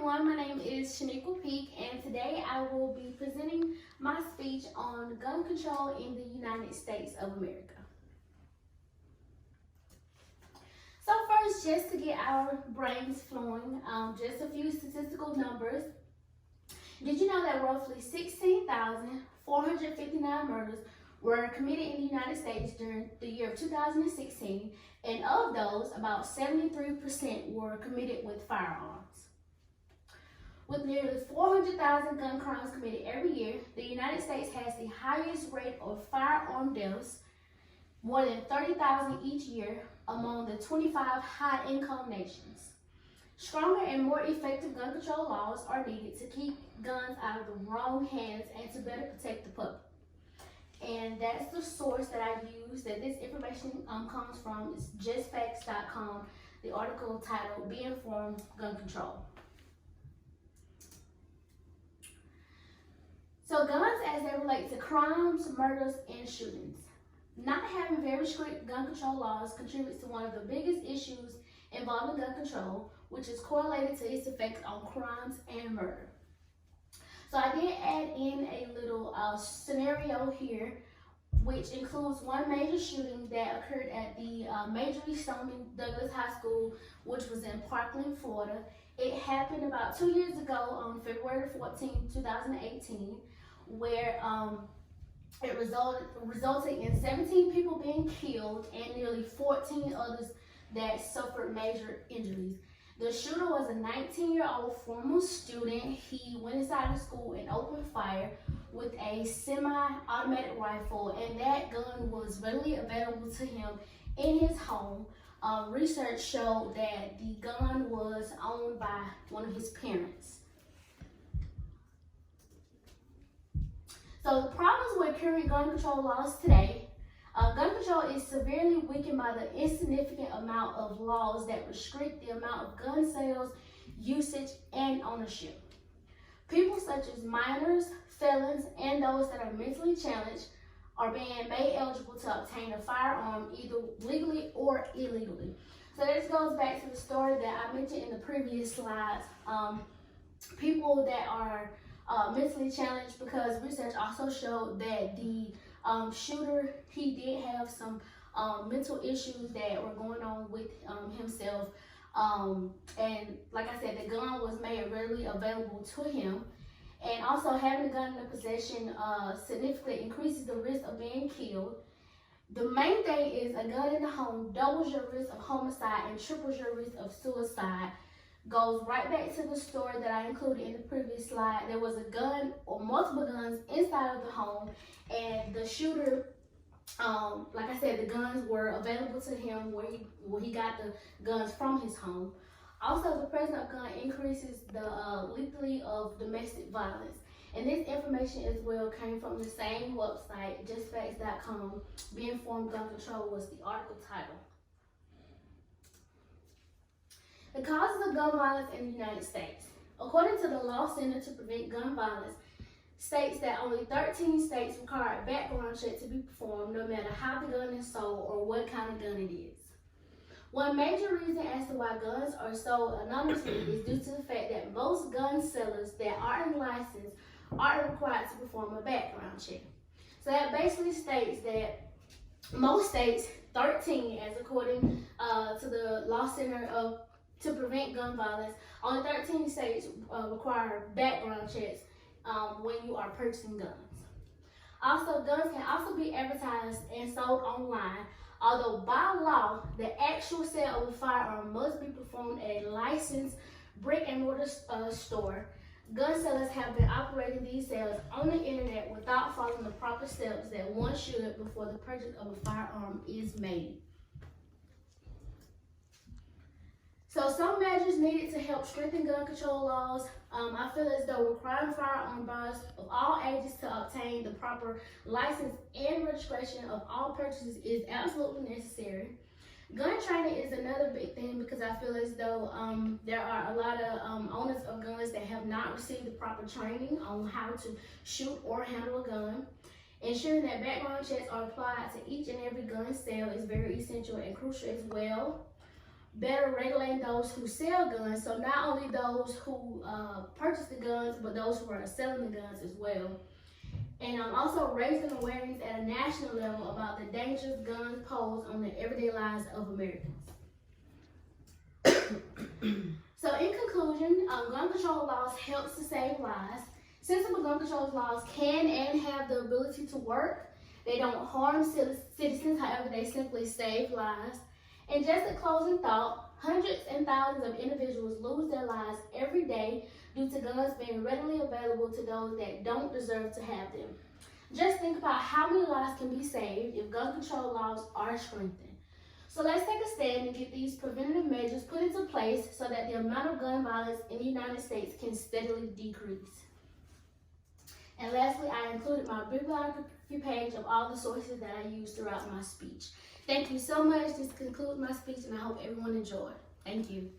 everyone, my name is Shaniqua Peak, and today I will be presenting my speech on gun control in the United States of America. So first, just to get our brains flowing, just a few statistical numbers. Did you know that roughly 16,459 murders were committed in the United States during the year of 2016, and of those, about 73% were committed with firearms. With nearly 400,000 gun crimes committed every year, the United States has the highest rate of firearm deaths, more than 30,000 each year, among the 25 high-income nations. Stronger and more effective gun control laws are needed to keep guns out of the wrong hands and to better protect the public. And that's the source that I use, that this information comes from. It's justfacts.com, the article titled Be Informed, Gun Control. So guns as they relate to crimes, murders, and shootings. Not having very strict gun control laws contributes to one of the biggest issues involving gun control, which is correlated to its effects on crimes and murder. So I did add in a little scenario here, which includes one major shooting that occurred at the Major Lee Stoneman Douglas High School, which was in Parkland, Florida. It happened about 2 years ago on February 14, 2018, where it resulted in 17 people being killed and nearly 14 others that suffered major injuries. The shooter was a 19-year-old former student. He went inside the school and opened fire with a semi-automatic rifle, and that gun was readily available to him in his home. Research showed that the gun was owned by one of his parents. So the problems with current gun control laws today, gun control is severely weakened by the insignificant amount of laws that restrict the amount of gun sales, usage, and ownership. People such as minors, felons, and those that are mentally challenged are being made eligible to obtain a firearm either legally or illegally. So this goes back to the story that I mentioned in the previous slides. People that are mentally challenged, because research also showed that the shooter, he did have some mental issues that were going on with himself. And like I said, the gun was made readily available to him. And also having a gun in the possession significantly increases the risk of being killed. The main thing is a gun in the home doubles your risk of homicide and triples your risk of suicide. Goes right back to the story that I included in the previous slide. There was a gun or multiple guns inside of the home, and the shooter, like I said, the guns were available to him where he got the guns from his home. Also, the presence of gun increases the lethality of domestic violence. And this information as well came from the same website, justfacts.com. Be Informed, Gun Control was the article title. The causes of gun violence in the United States. According to the Law Center to Prevent Gun Violence, states that only 13 states require a background check to be performed no matter how the gun is sold or what kind of gun it is. One major reason as to why guns are sold anonymously is due to the fact that most gun sellers that aren't licensed aren't required to perform a background check. So that basically states that most states, 13 as according to the Law Center to Prevent Gun Violence, only 13 states require background checks when you are purchasing guns. Also, guns can also be advertised and sold online, although by law, the actual sale of a firearm must be performed at a licensed brick and mortar store. Gun sellers have been operating these sales on the internet without following the proper steps that one should before the purchase of a firearm is made. So some measures needed to help strengthen gun control laws. I feel as though requiring firearm buyers of all ages to obtain the proper license and registration of all purchases is absolutely necessary. Gun training is another big thing, because I feel as though there are a lot of owners of guns that have not received the proper training on how to shoot or handle a gun. Ensuring that background checks are applied to each and every gun sale is very essential and crucial as well. better regulating those who sell guns, so not only those who purchase the guns, but those who are selling the guns as well. And also raising awareness at a national level about the dangers guns pose on the everyday lives of Americans. So in conclusion, gun control laws helps to save lives. Sensible gun control laws can and have the ability to work. They don't harm citizens, however, they simply save lives. And just a closing thought, hundreds and thousands of individuals lose their lives every day due to guns being readily available to those that don't deserve to have them. Just think about how many lives can be saved if gun control laws are strengthened. So let's take a stand and get these preventative measures put into place so that the amount of gun violence in the United States can steadily decrease. And lastly, I included my bibliography page of all the sources that I used throughout my speech. Thank you so much. This concludes my speech, and I hope everyone enjoyed. Thank you.